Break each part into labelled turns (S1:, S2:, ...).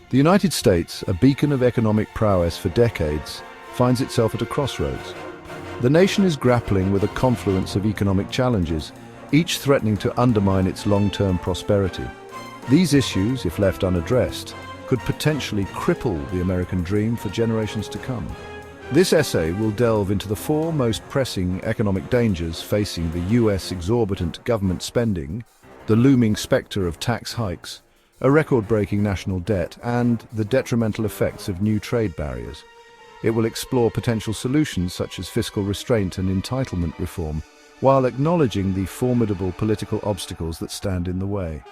S1: The United States, a beacon of economic prowess for decades, finds itself at a crossroads. The nation is grappling with a confluence of economic challenges, each threatening to undermine its long-term prosperity. These issues, if left unaddressed, could potentially cripple the American dream for generations to come. This essay will delve into the four most pressing economic dangers facing the US: exorbitant government spending, the looming specter of tax hikes, a record-breaking national debt, and the detrimental effects of new trade barriers. It will explore potential solutions such as fiscal restraint and entitlement reform, while acknowledging the formidable political obstacles that stand in the way.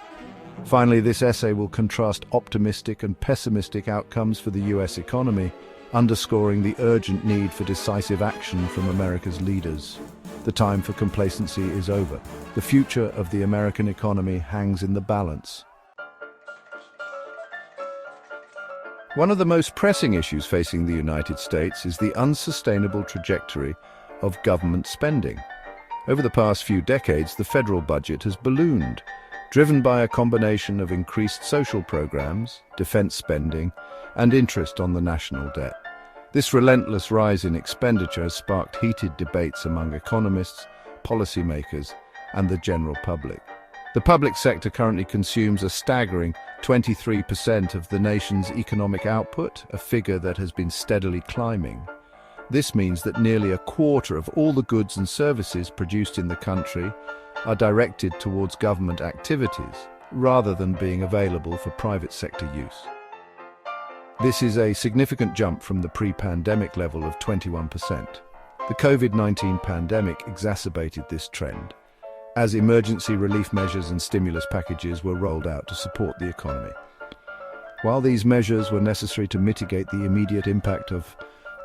S1: Finally, this essay will contrast optimistic and pessimistic outcomes for the US economy, underscoring the urgent need for decisive action from America's leaders. The time for complacency is over. The future of the American economy hangs in the balance. One of the most pressing issues facing the United States is the unsustainable trajectory of government spending. Over the past few decades, the federal budget has ballooned, driven by a combination of increased social programs, defense spending, and interest on the national debt. This relentless rise in expenditure has sparked heated debates among economists, policymakers, and the general public. The public sector currently consumes a staggering 23% of the nation's economic output, a figure that has been steadily climbing. This means that nearly a quarter of all the goods and services produced in the country are directed towards government activities, rather than being available for private sector use. This is a significant jump from the pre-pandemic level of 21%. The COVID-19 pandemic exacerbated this trend, as emergency relief measures and stimulus packages were rolled out to support the economy. While these measures were necessary to mitigate the immediate impact of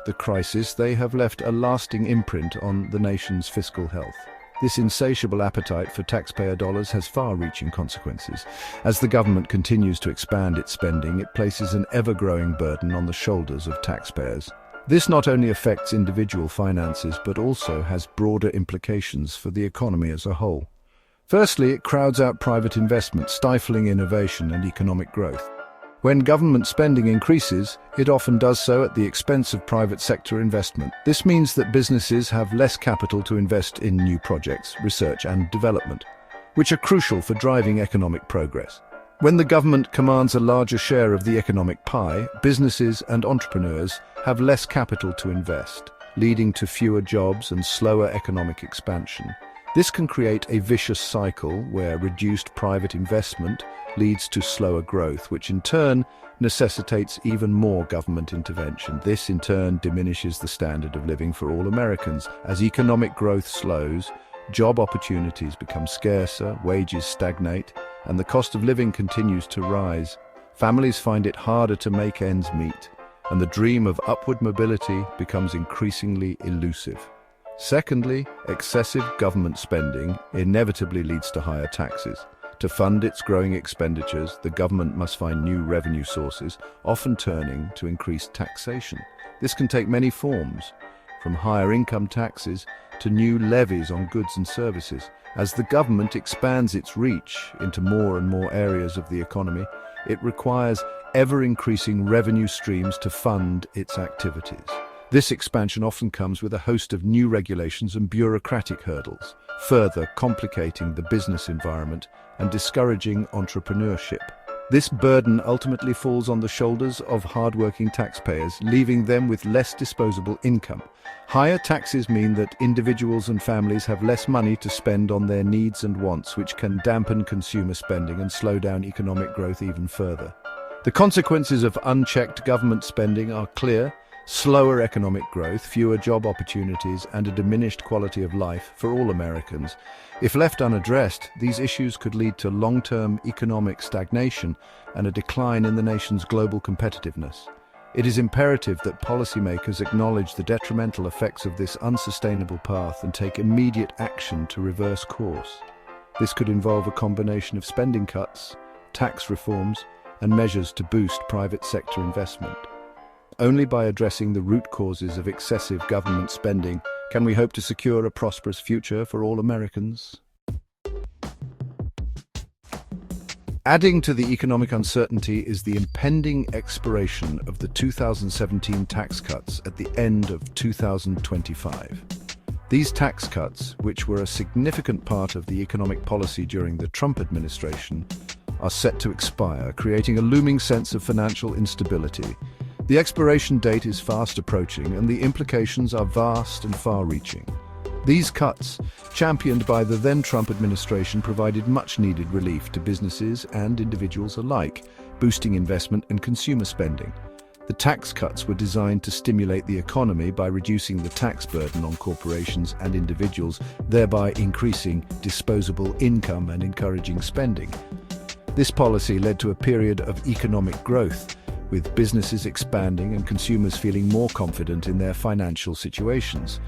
S1: the crisis, they have left a lasting imprint on the nation's fiscal health. This insatiable appetite for taxpayer dollars has far-reaching consequences. As the government continues to expand its spending, it places an ever-growing burden on the shoulders of taxpayers. This not only affects individual finances, but also has broader implications for the economy as a whole. Firstly, it crowds out private investment, stifling innovation and economic growth. When government spending increases, it often does so at the expense of private sector investment. This means that businesses have less capital to invest in new projects, research and development, which are crucial for driving economic progress. When the government commands a larger share of the economic pie, businesses and entrepreneurs have less capital to invest, leading to fewer jobs and slower economic expansion. This can create a vicious cycle where reduced private investment leads to slower growth, which in turn necessitates even more government intervention. This in turn diminishes the standard of living for all Americans. As economic growth slows, job opportunities become scarcer, wages stagnate, and the cost of living continues to rise. Families find it harder to make ends meet, and the dream of upward mobility becomes increasingly elusive. Secondly, excessive government spending inevitably leads to higher taxes. To fund its growing expenditures, the government must find new revenue sources, often turning to increased taxation. This can take many forms, from higher income taxes to new levies on goods and services. As the government expands its reach into more and more areas of the economy, it requires ever-increasing revenue streams to fund its activities. This expansion often comes with a host of new regulations and bureaucratic hurdles, further complicating the business environment and discouraging entrepreneurship. This burden ultimately falls on the shoulders of hard-working taxpayers, leaving them with less disposable income. Higher taxes mean that individuals and families have less money to spend on their needs and wants, which can dampen consumer spending and slow down economic growth even further. The consequences of unchecked government spending are clear: slower economic growth, fewer job opportunities, and a diminished quality of life for all Americans. If left unaddressed, these issues could lead to long-term economic stagnation and a decline in the nation's global competitiveness. It is imperative that policymakers acknowledge the detrimental effects of this unsustainable path and take immediate action to reverse course. This could involve a combination of spending cuts, tax reforms, and measures to boost private sector investment. Only by addressing the root causes of excessive government spending can we hope to secure a prosperous future for all Americans. Adding to the economic uncertainty is the impending expiration of the 2017 tax cuts at the end of 2025. These tax cuts, which were a significant part of the economic policy during the Trump administration, are set to expire, creating a looming sense of financial instability. The expiration date is fast approaching, and the implications are vast and far-reaching. These cuts, championed by the then Trump administration, provided much-needed relief to businesses and individuals alike, boosting investment and consumer spending. The tax cuts were designed to stimulate the economy by reducing the tax burden on corporations and individuals, thereby increasing disposable income and encouraging spending. This policy led to a period of economic growth, with businesses expanding and consumers feeling more confident in their financial situations.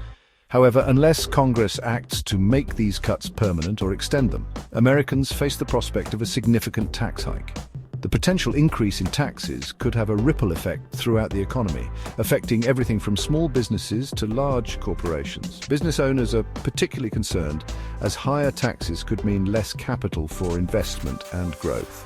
S1: However, unless Congress acts to make these cuts permanent or extend them, Americans face the prospect of a significant tax hike. The potential increase in taxes could have a ripple effect throughout the economy, affecting everything from small businesses to large corporations. Business owners are particularly concerned, as higher taxes could mean less capital for investment and growth.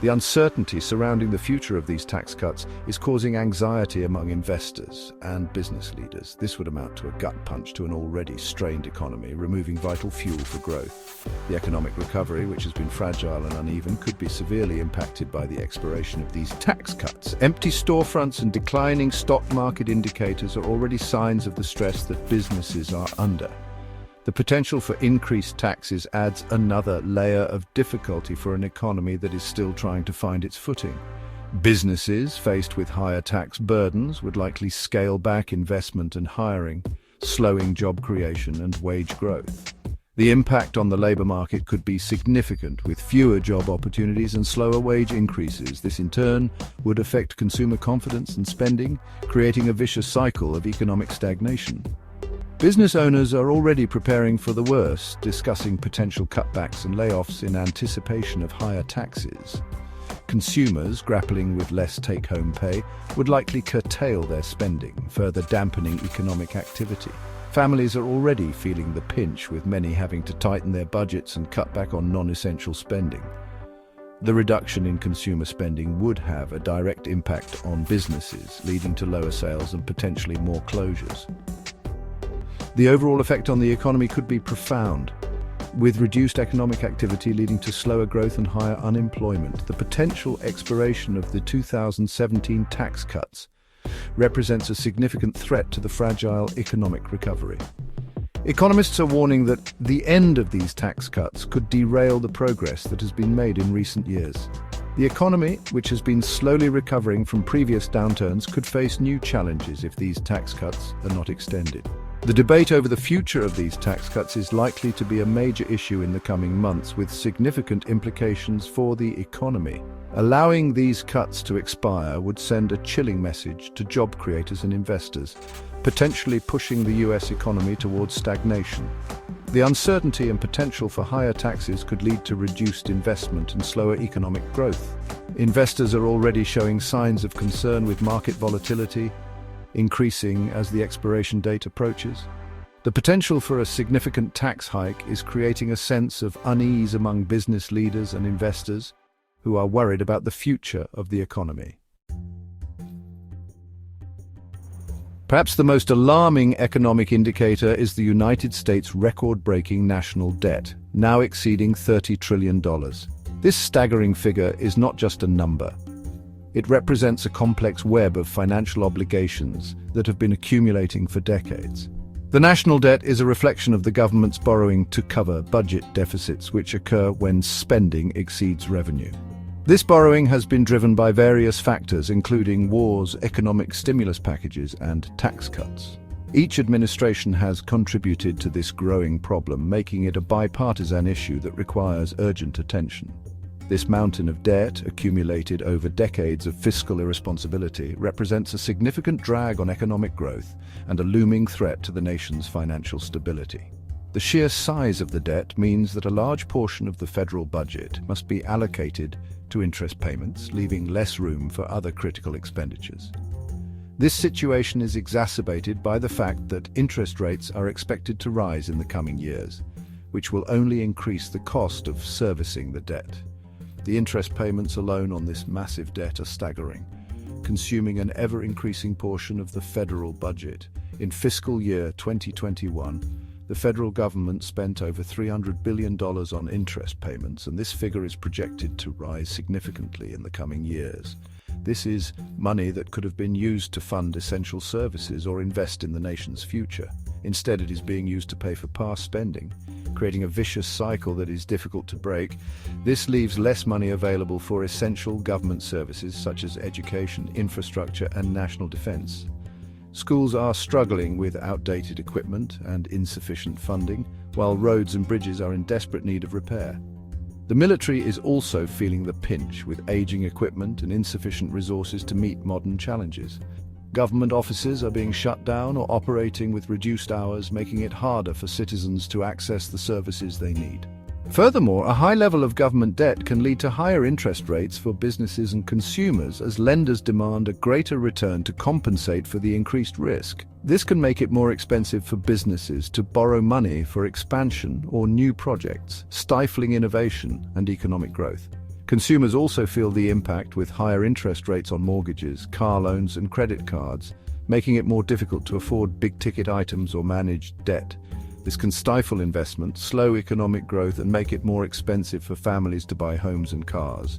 S1: The uncertainty surrounding the future of these tax cuts is causing anxiety among investors and business leaders. This would amount to a gut punch to an already strained economy, removing vital fuel for growth. The economic recovery, which has been fragile and uneven, could be severely impacted by the expiration of these tax cuts. Empty storefronts and declining stock market indicators are already signs of the stress that businesses are under. The potential for increased taxes adds another layer of difficulty for an economy that is still trying to find its footing. Businesses faced with higher tax burdens would likely scale back investment and hiring, slowing job creation and wage growth. The impact on the labor market could be significant, with fewer job opportunities and slower wage increases. This in turn would affect consumer confidence and spending, creating a vicious cycle of economic stagnation. Business owners are already preparing for the worst, discussing potential cutbacks and layoffs in anticipation of higher taxes. Consumers, grappling with less take-home pay, would likely curtail their spending, further dampening economic activity. Families are already feeling the pinch, with many having to tighten their budgets and cut back on non-essential spending. The reduction in consumer spending would have a direct impact on businesses, leading to lower sales and potentially more closures. The overall effect on the economy could be profound, with reduced economic activity leading to slower growth and higher unemployment. The potential expiration of the 2017 tax cuts represents a significant threat to the fragile economic recovery. Economists are warning that the end of these tax cuts could derail the progress that has been made in recent years. The economy, which has been slowly recovering from previous downturns, could face new challenges if these tax cuts are not extended. The debate over the future of these tax cuts is likely to be a major issue in the coming months, with significant implications for the economy. Allowing these cuts to expire would send a chilling message to job creators and investors, potentially pushing the US economy towards stagnation. The uncertainty and potential for higher taxes could lead to reduced investment and slower economic growth. Investors are already showing signs of concern, with market volatility increasing as the expiration date approaches. The potential for a significant tax hike is creating a sense of unease among business leaders and investors who are worried about the future of the economy. Perhaps the most alarming economic indicator is the United States' record-breaking national debt, now exceeding $30 trillion. This staggering figure is not just a number. It represents a complex web of financial obligations that have been accumulating for decades. The national debt is a reflection of the government's borrowing to cover budget deficits, which occur when spending exceeds revenue. This borrowing has been driven by various factors, including wars, economic stimulus packages, and tax cuts. Each administration has contributed to this growing problem, making it a bipartisan issue that requires urgent attention. This mountain of debt, accumulated over decades of fiscal irresponsibility, represents a significant drag on economic growth and a looming threat to the nation's financial stability. The sheer size of the debt means that a large portion of the federal budget must be allocated to interest payments, leaving less room for other critical expenditures. This situation is exacerbated by the fact that interest rates are expected to rise in the coming years, which will only increase the cost of servicing the debt. The interest payments alone on this massive debt are staggering, consuming an ever-increasing portion of the federal budget. In fiscal year 2021, the federal government spent over $300 billion on interest payments, and this figure is projected to rise significantly in the coming years. This is money that could have been used to fund essential services or invest in the nation's future. Instead, it is being used to pay for past spending, creating a vicious cycle that is difficult to break. This leaves less money available for essential government services such as education, infrastructure, and national defense. Schools are struggling with outdated equipment and insufficient funding, while roads and bridges are in desperate need of repair. The military is also feeling the pinch with aging equipment and insufficient resources to meet modern challenges. Government offices are being shut down or operating with reduced hours, making it harder for citizens to access the services they need. Furthermore, a high level of government debt can lead to higher interest rates for businesses and consumers as lenders demand a greater return to compensate for the increased risk. This can make it more expensive for businesses to borrow money for expansion or new projects, stifling innovation and economic growth. Consumers also feel the impact with higher interest rates on mortgages, car loans, and credit cards, making it more difficult to afford big-ticket items or manage debt. This can stifle investment, slow economic growth, and make it more expensive for families to buy homes and cars.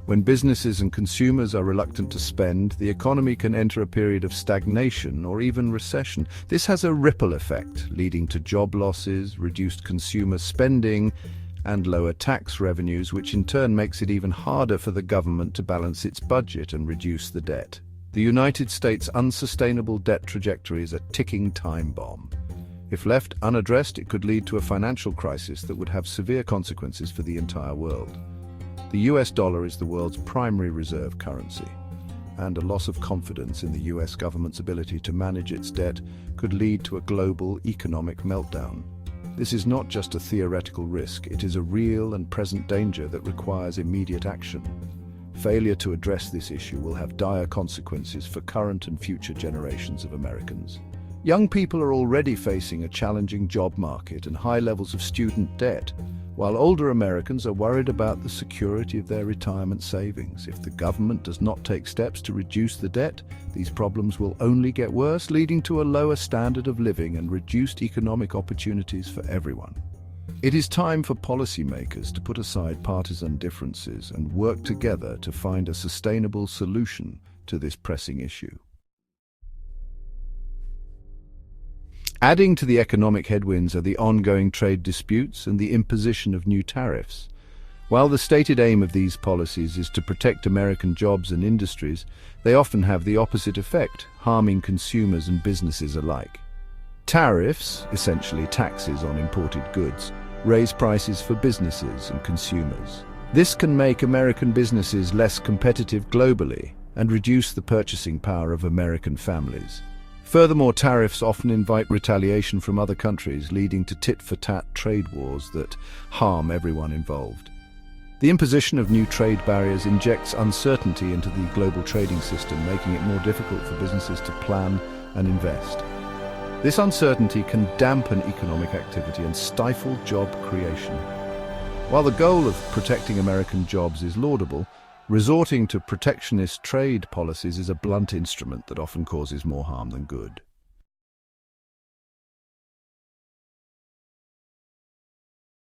S1: When businesses and consumers are reluctant to spend, the economy can enter a period of stagnation or even recession. This has a ripple effect, leading to job losses, reduced consumer spending, and lower tax revenues, which in turn makes it even harder for the government to balance its budget and reduce the debt. The United States' unsustainable debt trajectory is a ticking time bomb. If left unaddressed, it could lead to a financial crisis that would have severe consequences for the entire world. The US dollar is the world's primary reserve currency, and a loss of confidence in the US government's ability to manage its debt could lead to a global economic meltdown. This is not just a theoretical risk, it is a real and present danger that requires immediate action. Failure to address this issue will have dire consequences for current and future generations of Americans. Young people are already facing a challenging job market and high levels of student debt, while older Americans are worried about the security of their retirement savings. If the government does not take steps to reduce the debt, these problems will only get worse, leading to a lower standard of living and reduced economic opportunities for everyone. It is time for policymakers to put aside partisan differences and work together to find a sustainable solution to this pressing issue. Adding to the economic headwinds are the ongoing trade disputes and the imposition of new tariffs. While the stated aim of these policies is to protect American jobs and industries, they often have the opposite effect, harming consumers and businesses alike. Tariffs, essentially taxes on imported goods, raise prices for businesses and consumers. This can make American businesses less competitive globally and reduce the purchasing power of American families. Furthermore, tariffs often invite retaliation from other countries, leading to tit-for-tat trade wars that harm everyone involved. The imposition of new trade barriers injects uncertainty into the global trading system, making it more difficult for businesses to plan and invest. This uncertainty can dampen economic activity and stifle job creation. While the goal of protecting American jobs is laudable, resorting to protectionist trade policies is a blunt instrument that often causes more harm than good.